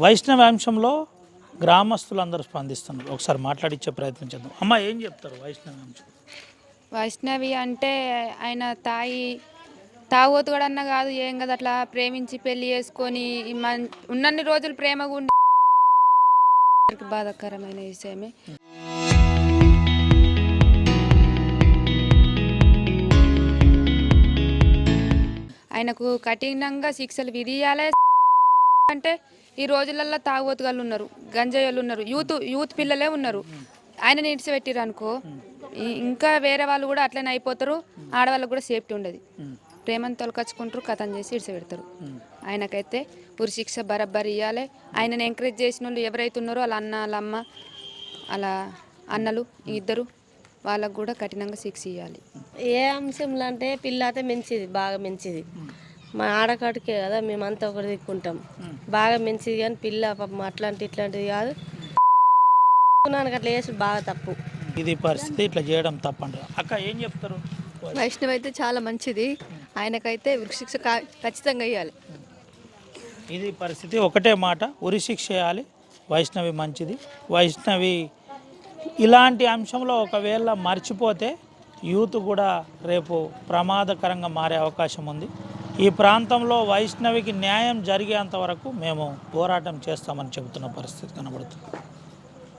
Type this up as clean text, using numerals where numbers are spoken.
వైష్ణవ అంశంలో గ్రామస్తులందరూ స్పందిస్తున్నారు. ఒకసారి మాట్లాడించే ప్రయత్నం చేద్దాం. అమ్మ ఏం చెప్తారు వైష్ణవ అంశం? వైష్ణవి అంటే ఆయన తాగోతుగాడన్న కాదు, ఏం కదా, అట్లా ప్రేమించి పెళ్లి చేసుకొని ఉన్నన్ని రోజులు ప్రేమగా ఉండి బాధాకరమైన విషయమే. ఆయనకు కఠినంగా శిక్షలు విధియాలి. అంటే ఈ రోజులలో తాగుబోతుగాళ్ళు ఉన్నారు, గంజాయోళ్ళు ఉన్నారు, యూత్ పిల్లలే ఉన్నారు. ఆయన నిడిచిపెట్టిరు అనుకో, ఇంకా వేరే వాళ్ళు కూడా అట్లనే అయిపోతారు. ఆడవాళ్ళకు కూడా సేఫ్టీ ఉండదు. ప్రేమను తొలకచ్చుకుంటారు, కథం చేసి ఇడిచిపెడతారు. ఆయనకైతే ఉరి శిక్ష బరాబర్ ఇవ్వాలి. ఆయనను ఎంకరేజ్ చేసిన వాళ్ళు ఎవరైతే ఉన్నారో వాళ్ళ అన్న, వాళ్ళ అమ్మ, అలా అన్నలు ఇద్దరు, వాళ్ళకు కూడా కఠినంగా శిక్ష ఇవ్వాలి. ఏ అంశంలో అంటే పిల్ల అయితే మంచిది, బాగా మంచిది. మా ఆడకాడికే కదా మేమంతా ఒకటి దిక్కుంటాం, బాగా మంచిది. కానీ పిల్ల పాపం ఇట్లాంటిది కాదు. అట్లా చేసి బాగా తప్పు. ఇది పరిస్థితి, ఇట్లా చేయడం తప్పంటారు. అక్క ఏం చెప్తారు? వైష్ణవి అయితే చాలా మంచిది. ఆయనకైతే ఉరిశిక్ష ఖచ్చితంగా ఇవ్వాలి. ఇది పరిస్థితి, ఒకటే మాట, ఉరి శిక్ష చేయాలి. వైష్ణవి మంచిది. వైష్ణవి ఇలాంటి అంశంలో ఒకవేళ మర్చిపోతే యూత్ కూడా రేపు ప్రమాదకరంగా మారే అవకాశం ఉంది. ఈ ప్రాంతంలో వైష్ణవికి న్యాయం జరిగేంత వరకు మేము పోరాటం చేస్తామని చెబుతున్న పరిస్థితి కనబడుతుంది.